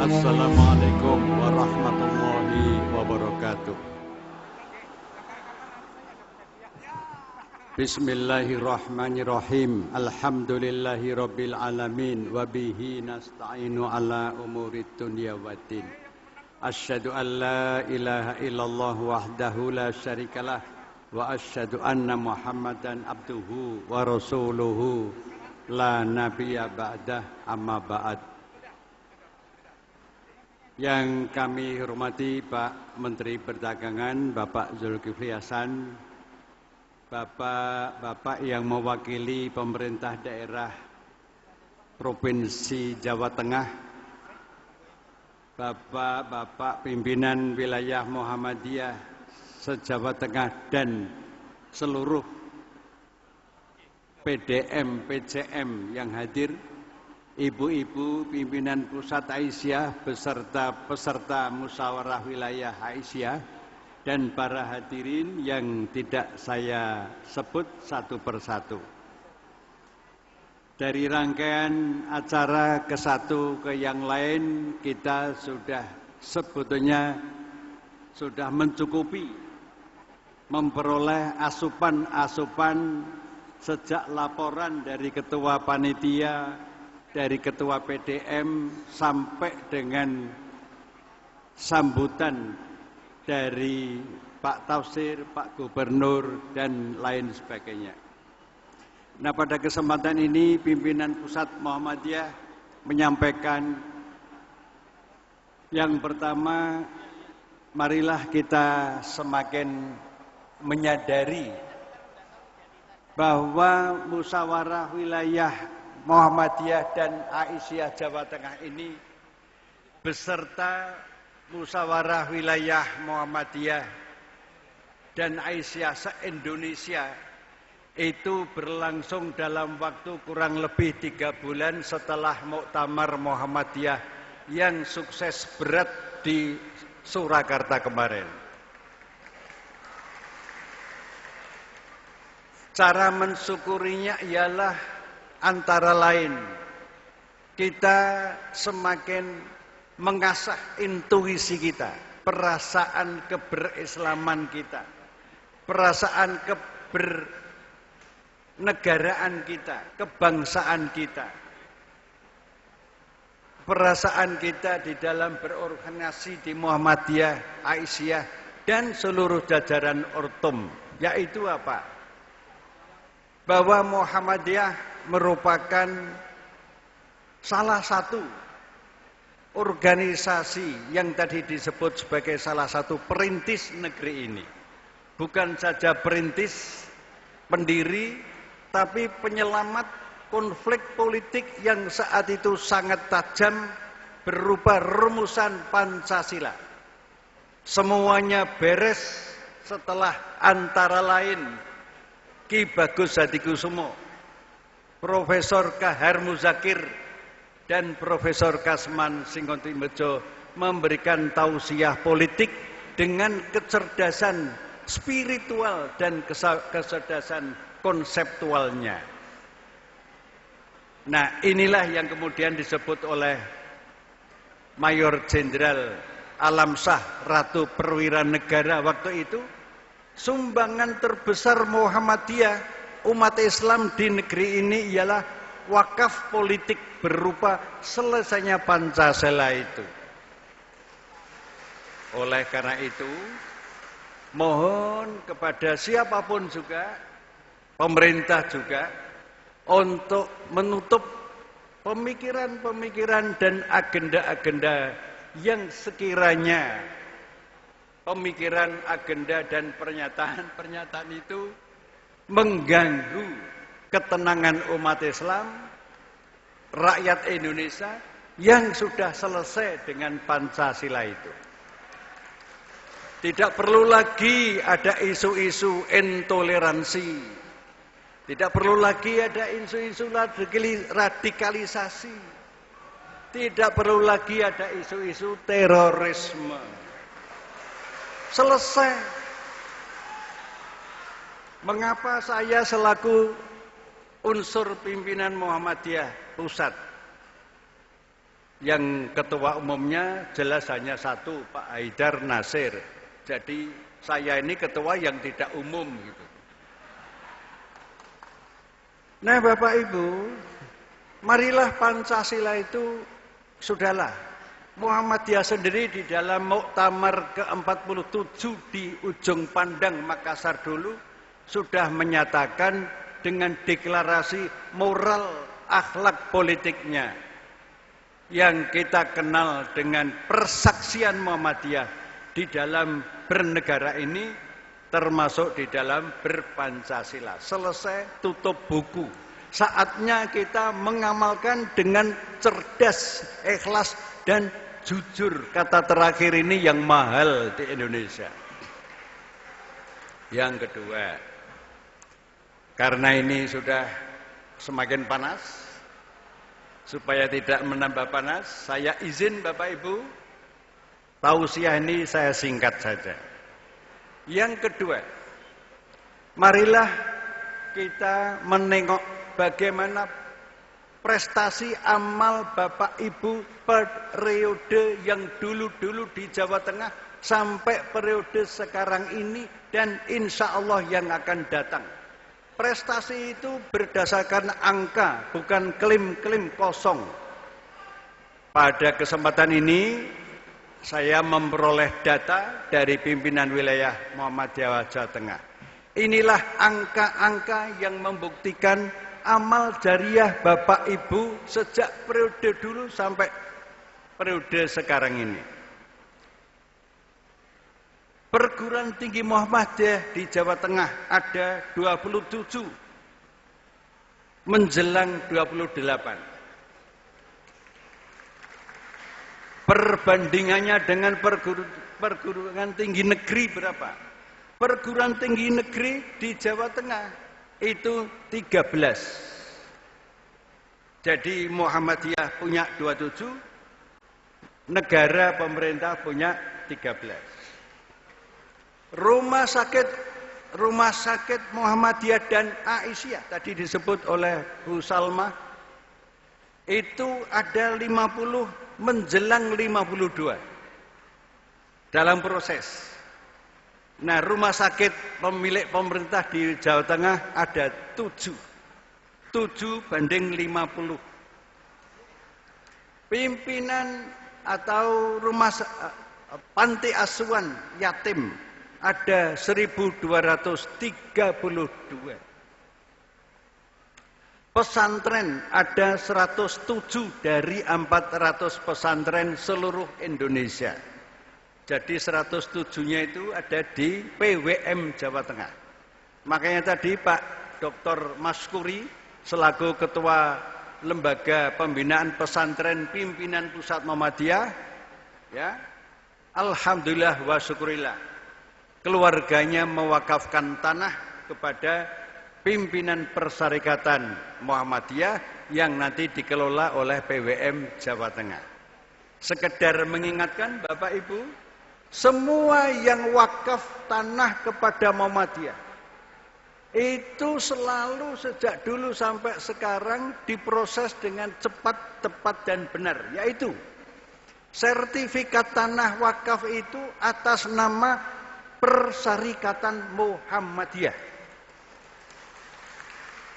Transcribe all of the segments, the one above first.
Assalamualaikum warahmatullahi wabarakatuh. Bismillahirrahmanirrahim. Alhamdulillahi rabbil alamin. Wabihi nasta'inu ala umurid dunya waddin. Asyhadu an la ilaha illallah wahdahu la syarikalah. Wa asyhadu anna muhammadan abduhu wa rasuluhu. La nabiyya ba'dah amma ba'd. Yang kami hormati Pak Menteri Perdagangan, Bapak Zulkifli Hasan, Bapak-bapak yang mewakili pemerintah daerah Provinsi Jawa Tengah, Bapak-bapak pimpinan wilayah Muhammadiyah se-Jawa Tengah dan seluruh PDM, PCM yang hadir, ibu-ibu pimpinan pusat Aisyah beserta peserta musyawarah wilayah Aisyah dan para hadirin yang tidak saya sebut satu persatu. Dari rangkaian acara ke satu ke yang lain kita sudah sebetulnya sudah mencukupi memperoleh asupan-asupan sejak laporan dari ketua panitia, dari ketua PDM sampai dengan sambutan dari Pak Tafsir, Pak Gubernur dan lain sebagainya. Nah, pada kesempatan ini pimpinan pusat Muhammadiyah menyampaikan yang pertama, marilah kita semakin menyadari bahwa musyawarah wilayah Muhammadiyah dan Aisyah Jawa Tengah ini beserta musyawarah wilayah Muhammadiyah dan Aisyah se-Indonesia itu berlangsung dalam waktu kurang lebih 3 bulan setelah Muktamar Muhammadiyah yang sukses berat di Surakarta kemarin. Cara mensyukurinya ialah antara lain, kita semakin mengasah intuisi kita, perasaan keberislaman kita, perasaan kebernegaraan kita, kebangsaan kita, perasaan kita di dalam berorganisasi di Muhammadiyah, Aisyah, dan seluruh jajaran Ortum, yaitu apa? Bahwa Muhammadiyah merupakan salah satu organisasi yang tadi disebut sebagai salah satu perintis negeri ini. Bukan saja perintis, pendiri, tapi penyelamat konflik politik yang saat itu sangat tajam berupa rumusan Pancasila. Semuanya beres setelah antara lain Ki Bagus Hadikusumo, Profesor Kahar Muzakir dan Profesor Kasman Singkontimbejo memberikan tausiah politik dengan kecerdasan spiritual dan kecerdasan konseptualnya. Nah, inilah yang kemudian disebut oleh Mayor Jenderal Alamsyah Ratu Perwira Negara waktu itu, sumbangan terbesar Muhammadiyah umat Islam di negeri ini ialah wakaf politik berupa selesainya Pancasila itu. Oleh karena itu, mohon kepada siapapun juga, pemerintah juga, untuk menutup pemikiran-pemikiran dan agenda-agenda yang sekiranya pemikiran, agenda, dan pernyataan-pernyataan itu mengganggu ketenangan umat Islam, rakyat Indonesia yang sudah selesai dengan Pancasila itu. Tidak perlu lagi ada isu-isu intoleransi, tidak perlu lagi ada isu-isu radikalisasi, tidak perlu lagi ada isu-isu terorisme. Selesai. Mengapa saya selaku unsur pimpinan Muhammadiyah pusat Yang ketua umumnya jelas hanya satu, Pak Haidar Nasir. Jadi saya ini ketua yang tidak umum gitu. Nah Bapak Ibu, marilah Pancasila itu sudahlah. Muhammadiyah sendiri di dalam Muktamar ke-47 di Ujung Pandang, Makassar dulu sudah menyatakan dengan deklarasi moral akhlak politiknya yang kita kenal dengan persaksian Muhammadiyah di dalam bernegara ini, termasuk di dalam berpancasila. Selesai, tutup buku. Saatnya kita mengamalkan dengan cerdas, ikhlas, dan jujur. Kata terakhir ini yang mahal di Indonesia. Yang kedua, karena ini sudah semakin panas, supaya tidak menambah panas, saya izin Bapak Ibu, tausiah ini saya singkat saja. Yang kedua, marilah kita menengok bagaimana prestasi amal Bapak Ibu periode yang dulu-dulu di Jawa Tengah sampai periode sekarang ini dan insya Allah yang akan datang. Prestasi itu berdasarkan angka, bukan klaim-klaim kosong. Pada kesempatan ini saya memperoleh data dari pimpinan wilayah Muhammadiyah Jawa Tengah. Inilah angka-angka yang membuktikan amal jariah Bapak Ibu sejak periode dulu sampai periode sekarang ini. Perguruan tinggi Muhammadiyah di Jawa Tengah ada 27 menjelang 28. Perbandingannya dengan perguruan tinggi negeri berapa? Perguruan tinggi negeri di Jawa Tengah itu 13. Jadi Muhammadiyah punya 27, negara pemerintah punya 13. Rumah sakit Muhammadiyah dan Aisyah tadi disebut oleh Bu Salma itu ada 50 menjelang 52 dalam proses. Nah, rumah sakit pemilik pemerintah di Jawa Tengah ada 7 banding 50. Pimpinan atau rumah panti asuhan yatim ada 1232. Pesantren ada 107 dari 400 pesantren seluruh Indonesia. Jadi 107-nya itu ada di PWM Jawa Tengah. Makanya tadi Pak Dr. Maskuri selaku Ketua Lembaga Pembinaan Pesantren Pimpinan Pusat Muhammadiyah, ya, alhamdulillah wa syukurillah, keluarganya mewakafkan tanah kepada pimpinan Persyarikatan Muhammadiyah yang nanti dikelola oleh PWM Jawa Tengah. Sekedar mengingatkan Bapak Ibu, semua yang wakaf tanah kepada Muhammadiyah itu selalu sejak dulu sampai sekarang diproses dengan cepat, tepat, dan benar. Yaitu sertifikat tanah wakaf itu atas nama Persyarikatan Muhammadiyah.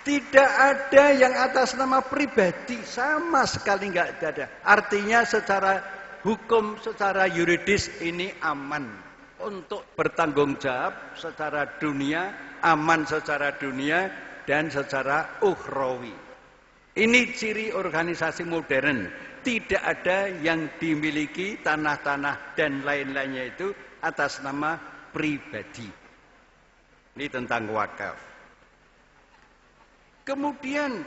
Tidak ada yang atas nama pribadi, sama sekali nggak ada. Artinya secara hukum, secara yuridis ini aman untuk bertanggung jawab secara dunia, aman secara dunia dan secara ukhrawi. Ini ciri organisasi modern. Tidak ada yang dimiliki tanah-tanah dan lain-lainnya itu atas nama pribadi. Ini tentang wakaf. Kemudian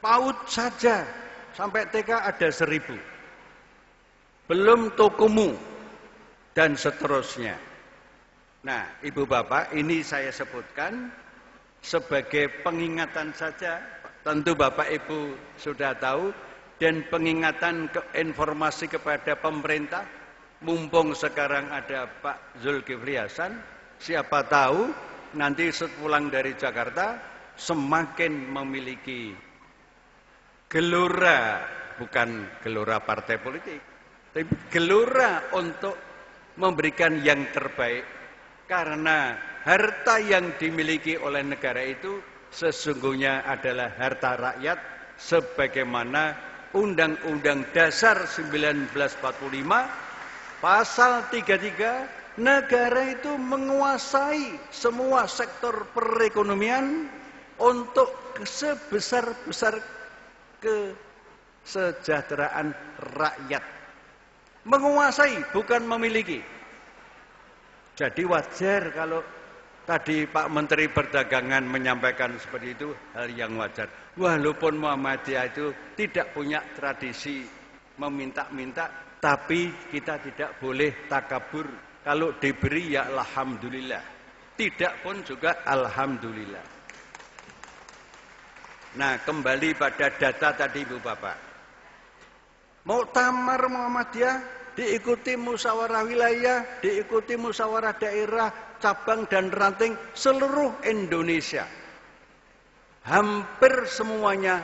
PAUD saja sampai TK ada 1000. Belum tokomu dan seterusnya. Nah, Ibu Bapak, ini saya sebutkan sebagai pengingatan saja. Tentu Bapak Ibu sudah tahu dan pengingatan informasi kepada pemerintah. Mumpung sekarang ada Pak Zulkifli Hasan, siapa tahu nanti sepulang dari Jakarta semakin memiliki gelora bukan gelora partai politik, tapi gelora untuk memberikan yang terbaik. Karena harta yang dimiliki oleh negara itu sesungguhnya adalah harta rakyat, sebagaimana Undang-Undang Dasar 1945 Pasal 33, negara itu menguasai semua sektor perekonomian untuk sebesar-besar kesejahteraan rakyat. Menguasai, bukan memiliki. Jadi wajar kalau tadi Pak Menteri Perdagangan menyampaikan seperti itu, hal yang wajar. Walaupun Muhammadiyah itu tidak punya tradisi meminta-minta, tapi kita tidak boleh takabur. Kalau diberi ya alhamdulillah, tidak pun juga alhamdulillah. Nah, kembali pada data tadi Ibu Bapak. Muktamar Muhammadiyah diikuti musyawarah wilayah, diikuti musyawarah daerah, cabang dan ranting seluruh Indonesia. Hampir semuanya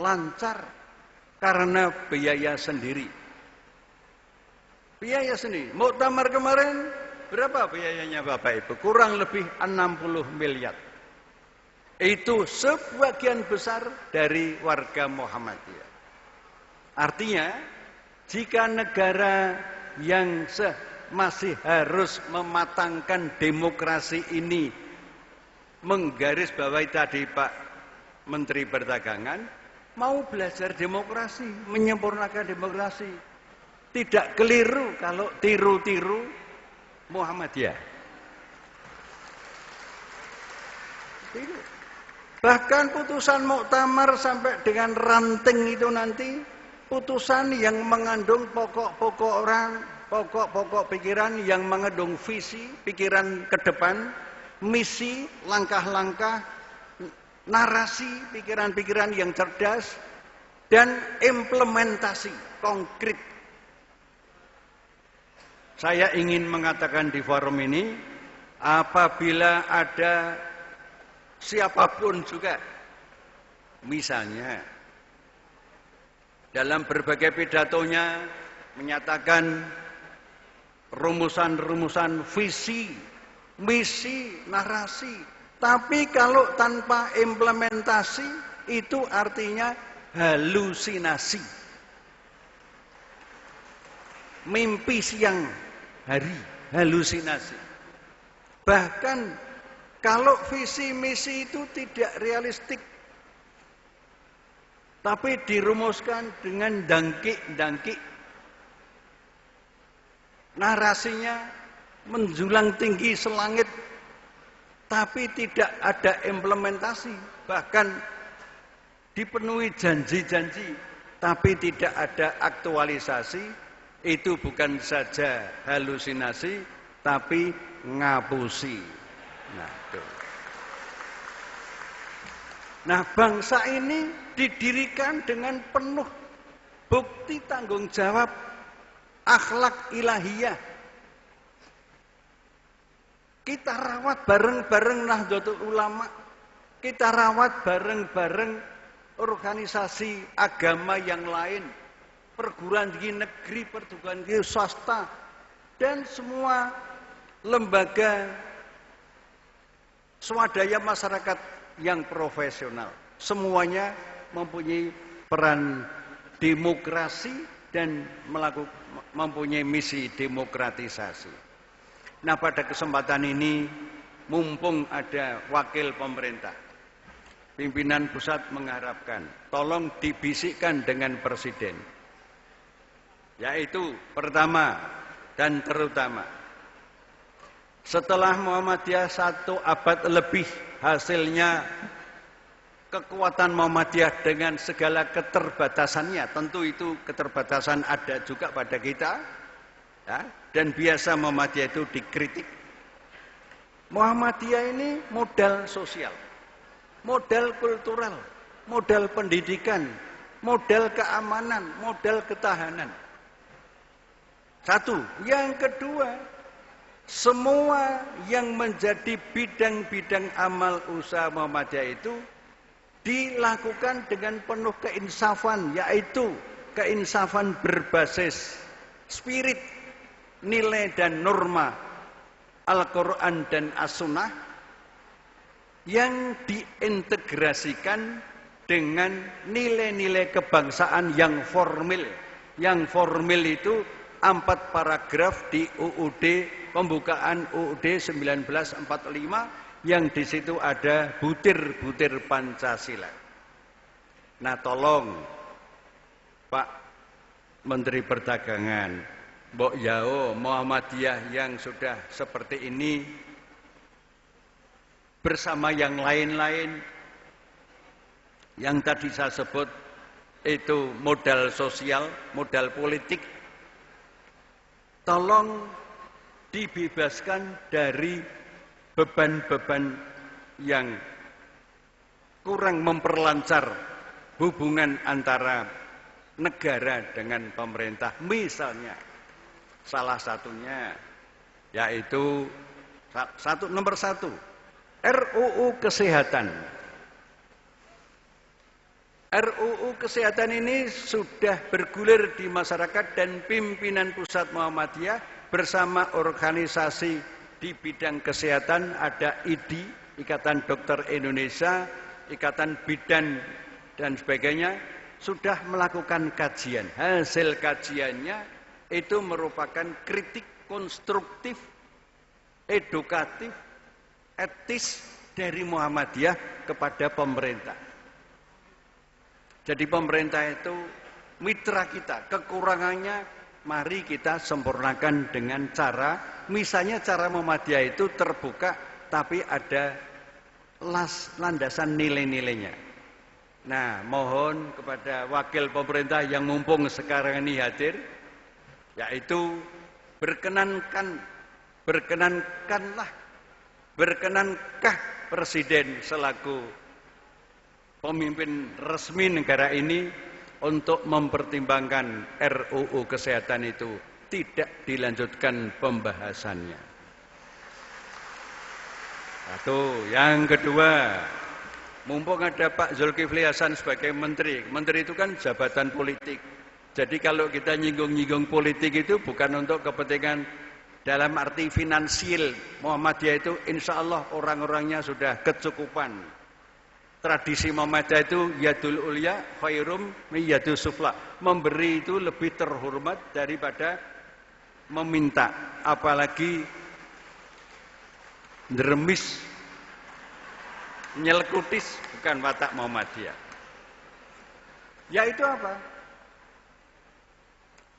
lancar karena biaya sendiri. Biaya sendiri. Muktamar kemarin berapa biayanya Bapak Ibu? Kurang lebih 60 miliar. Itu sebagian besar dari warga Muhammadiyah. Artinya, jika negara yang masih harus mematangkan demokrasi ini, menggarisbawahi tadi Pak Menteri Perdagangan, mau belajar demokrasi, menyempurnakan demokrasi. Tidak keliru kalau tiru-tiru Muhammadiyah. Bahkan putusan muktamar sampai dengan ranting itu nanti, putusan yang mengandung pokok-pokok orang, pokok-pokok pikiran yang mengandung visi, pikiran ke depan, misi, langkah-langkah, narasi, pikiran-pikiran yang cerdas, dan implementasi konkret. Saya ingin mengatakan di forum ini, apabila ada siapapun juga, misalnya dalam berbagai pidatonya menyatakan rumusan-rumusan visi, misi, narasi, tapi kalau tanpa implementasi itu artinya halusinasi, mimpi siang hari, halusinasi. Bahkan kalau visi misi itu tidak realistik, tapi dirumuskan dengan dangkik-dangkik, narasinya menjulang tinggi selangit, tapi tidak ada implementasi, bahkan dipenuhi janji-janji, tapi tidak ada aktualisasi. Itu bukan saja halusinasi, tapi ngapusi. Nah, bangsa ini didirikan dengan penuh bukti tanggung jawab akhlak ilahiyah. Kita rawat bareng-bareng Nahdlatul Ulama, kita rawat bareng-bareng organisasi agama yang lain, perguruan tinggi negeri, perguruan tinggi swasta, dan semua lembaga swadaya masyarakat yang profesional. Semuanya mempunyai peran demokrasi dan mempunyai misi demokratisasi. Nah, pada kesempatan ini, mumpung ada wakil pemerintah, pimpinan pusat mengharapkan, tolong dibisikkan dengan Presiden. Yaitu pertama dan terutama, setelah Muhammadiyah 1 abad lebih, hasilnya kekuatan Muhammadiyah dengan segala keterbatasannya, tentu itu keterbatasan ada juga pada kita, ya, dan biasa Muhammadiyah itu dikritik. Muhammadiyah ini modal sosial, modal kultural, modal pendidikan, modal keamanan, modal ketahanan. Satu. Yang kedua, semua yang menjadi bidang-bidang amal usaha Muhammadiyah itu dilakukan dengan penuh keinsafan, yaitu keinsafan berbasis spirit, nilai dan norma Al-Quran dan As-Sunnah yang diintegrasikan dengan nilai-nilai kebangsaan yang formil. Yang formil itu 4 paragraf di UUD, pembukaan UUD 1945, yang di situ ada butir-butir Pancasila. Nah, tolong Pak Menteri Perdagangan, Mbok Yao, Muhammadiyah yang sudah seperti ini bersama yang lain-lain yang tadi saya sebut itu modal sosial, modal politik, tolong dibebaskan dari beban-beban yang kurang memperlancar hubungan antara negara dengan pemerintah. Misalnya salah satunya yaitu nomor 1 RUU Kesehatan. RUU Kesehatan ini sudah bergulir di masyarakat dan pimpinan pusat Muhammadiyah bersama organisasi di bidang kesehatan, ada IDI, Ikatan Dokter Indonesia, Ikatan Bidan dan sebagainya, sudah melakukan kajian. Hasil kajiannya itu merupakan kritik konstruktif, edukatif, etis dari Muhammadiyah kepada pemerintah. Jadi pemerintah itu mitra kita, kekurangannya mari kita sempurnakan dengan cara, misalnya cara Muhammadiyah itu terbuka tapi ada landasan nilai-nilainya. Nah, mohon kepada wakil pemerintah yang mumpung sekarang ini hadir, yaitu berkenankah Presiden selaku pemimpin resmi negara ini untuk mempertimbangkan RUU Kesehatan itu tidak dilanjutkan pembahasannya. Satu, yang kedua, mumpung ada Pak Zulkifli Hasan sebagai menteri. Menteri itu kan jabatan politik. Jadi kalau kita nyinggung-nyinggung politik itu bukan untuk kepentingan dalam arti finansial. Muhammadiyah itu insya Allah orang-orangnya sudah kecukupan. Tradisi Muhammadiyah itu yadul ulya khairum min yadus sufla. Memberi itu lebih terhormat daripada meminta. Apalagi nderemis, nyelekutis, bukan watak Muhammadiyah. Yaitu apa?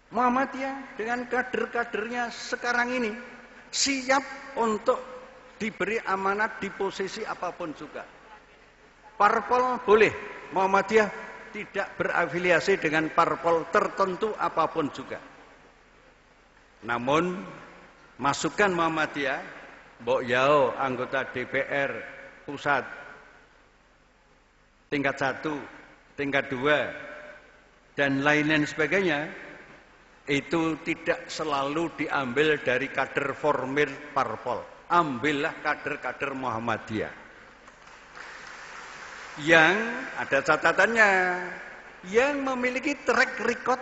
Muhammadiyah dengan kader-kadernya sekarang ini siap untuk diberi amanat di posisi apapun juga. Parpol boleh, Muhammadiyah tidak berafiliasi dengan parpol tertentu apapun juga. Namun masukan Muhammadiyah, Mbok Yao, anggota DPR pusat, tingkat 1, tingkat 2, dan lain-lain sebagainya, itu tidak selalu diambil dari kader formil parpol. Ambillah kader-kader Muhammadiyah yang ada catatannya, yang memiliki track record,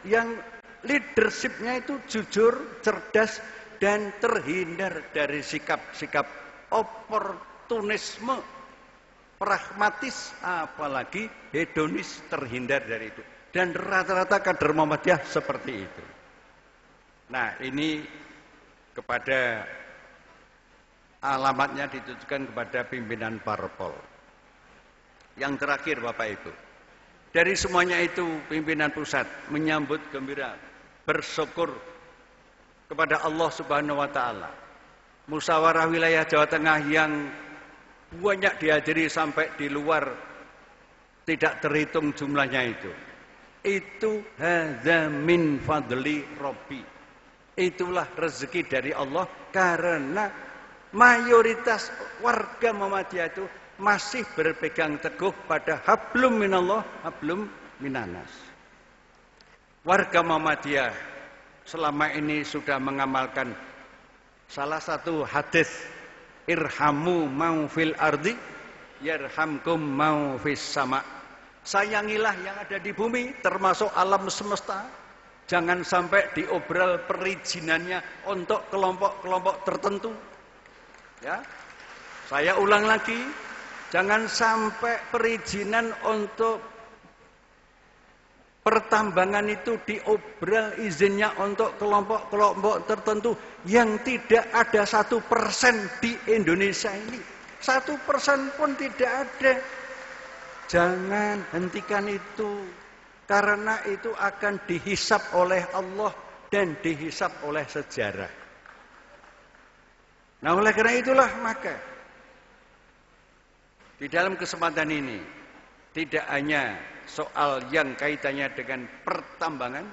yang leadershipnya itu jujur, cerdas, dan terhindar dari sikap-sikap oportunisme, pragmatis, apalagi hedonis, terhindar dari itu. Dan rata-rata kader Muhammadiyah seperti itu. Nah, ini kepada alamatnya ditujukan kepada pimpinan parpol. Yang terakhir Bapak Ibu, dari semuanya itu pimpinan pusat menyambut gembira, bersyukur kepada Allah Subhanahu wa taala. Musyawarah wilayah Jawa Tengah yang banyak dihadiri sampai di luar tidak terhitung jumlahnya itu hadza min fadli Rabbi. Itulah rezeki dari Allah karena mayoritas warga Muhammadiyah itu masih berpegang teguh pada hablum minallah, hablum minanas. Warga Muhammadiyah selama ini sudah mengamalkan salah satu hadis irhamu man fil ardi yarhamkum mau fis sama. Sayangilah yang ada di bumi termasuk alam semesta. Jangan sampai diobral perizinannya untuk kelompok-kelompok tertentu. Ya. Saya ulang lagi, jangan sampai perizinan untuk pertambangan itu diobral izinnya untuk kelompok-kelompok tertentu yang tidak ada 1% di Indonesia ini. 1% pun tidak ada. Jangan hentikan itu, karena itu akan dihisap oleh Allah dan dihisap oleh sejarah. Nah, oleh karena itulah maka di dalam kesempatan ini tidak hanya soal yang kaitannya dengan pertambangan,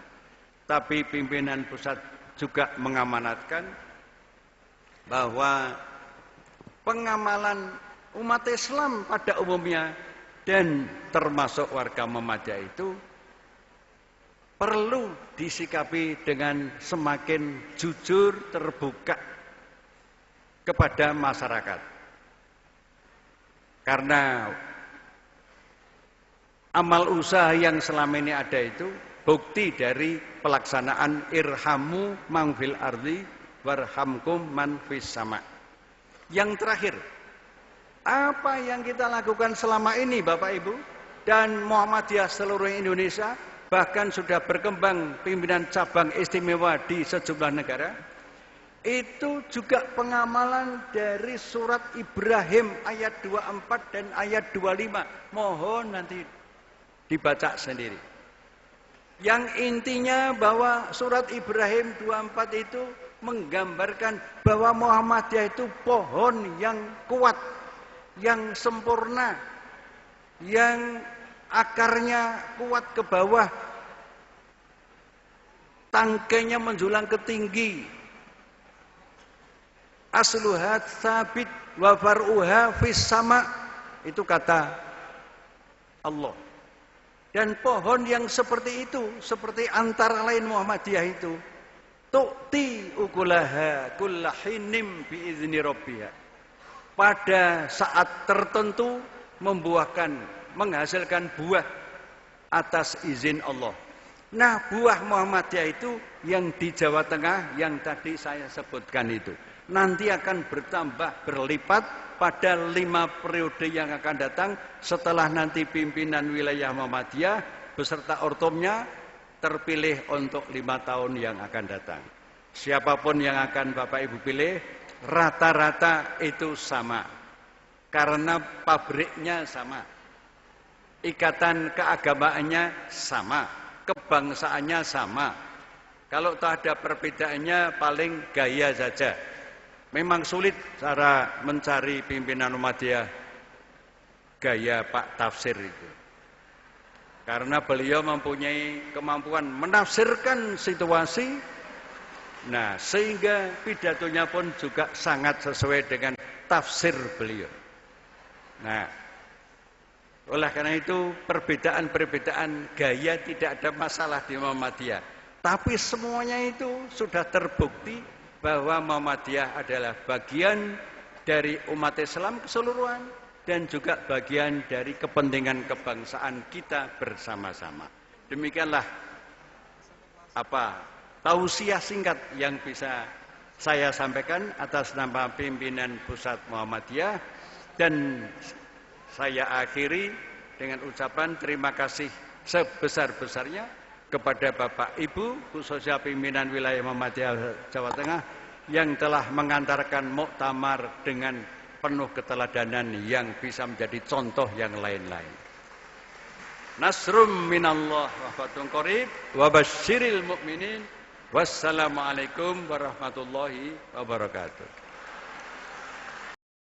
tapi pimpinan pusat juga mengamanatkan bahwa pengamalan umat Islam pada umumnya dan termasuk warga Muhammadiyah itu perlu disikapi dengan semakin jujur, terbuka kepada masyarakat. Karena amal usaha yang selama ini ada itu bukti dari pelaksanaan irhamu man fil ardi warhamkum man fis sama. Yang terakhir, apa yang kita lakukan selama ini Bapak Ibu dan Muhammadiyah seluruh Indonesia, bahkan sudah berkembang pimpinan cabang istimewa di sejumlah negara, itu juga pengamalan dari surat Ibrahim ayat 24 dan ayat 25. Mohon nanti dibaca sendiri. Yang intinya bahwa surat Ibrahim 24 itu menggambarkan bahwa Muhammadiyah itu pohon yang kuat, yang sempurna, yang akarnya kuat ke bawah, tangkainya menjulang ke tinggi. Asluha sabit wa far'uha fis sama. Itu kata Allah. Dan pohon yang seperti itu, seperti antara lain Muhammadiyah itu, tu'ti ukulaha kullahinim biizni rabbiha. Pada saat tertentu membuahkan, menghasilkan buah atas izin Allah. Nah, buah Muhammadiyah itu yang di Jawa Tengah yang tadi saya sebutkan itu nanti akan bertambah berlipat pada 5 periode yang akan datang setelah nanti pimpinan wilayah Muhammadiyah beserta ortomnya terpilih untuk 5 tahun yang akan datang. Siapapun yang akan Bapak Ibu pilih, rata-rata itu sama. Karena pabriknya sama. Ikatan keagamaannya sama. Kebangsaannya sama. Kalau tak ada perbedaannya paling gaya saja. Memang sulit cara mencari pimpinan Muhammadiyah gaya Pak Tafsir itu. Karena beliau mempunyai kemampuan menafsirkan situasi. Nah, sehingga pidatonya pun juga sangat sesuai dengan tafsir beliau. Nah, oleh karena itu perbedaan-perbedaan gaya tidak ada masalah di Muhammadiyah. Tapi semuanya itu sudah terbukti bahwa Muhammadiyah adalah bagian dari umat Islam keseluruhan dan juga bagian dari kepentingan kebangsaan kita bersama-sama. Demikianlah tausiah singkat yang bisa saya sampaikan atas nama pimpinan pusat Muhammadiyah, dan saya akhiri dengan ucapan terima kasih sebesar-besarnya kepada Bapak Ibu, khususnya pimpinan wilayah Muhammadiyah Jawa Tengah yang telah mengantarkan muktamar dengan penuh keteladanan yang bisa menjadi contoh yang lain-lain. Nasrum minallah wa fatun qarib wa basyiril mu'minin. Wassalamualaikum warahmatullahi wabarakatuh.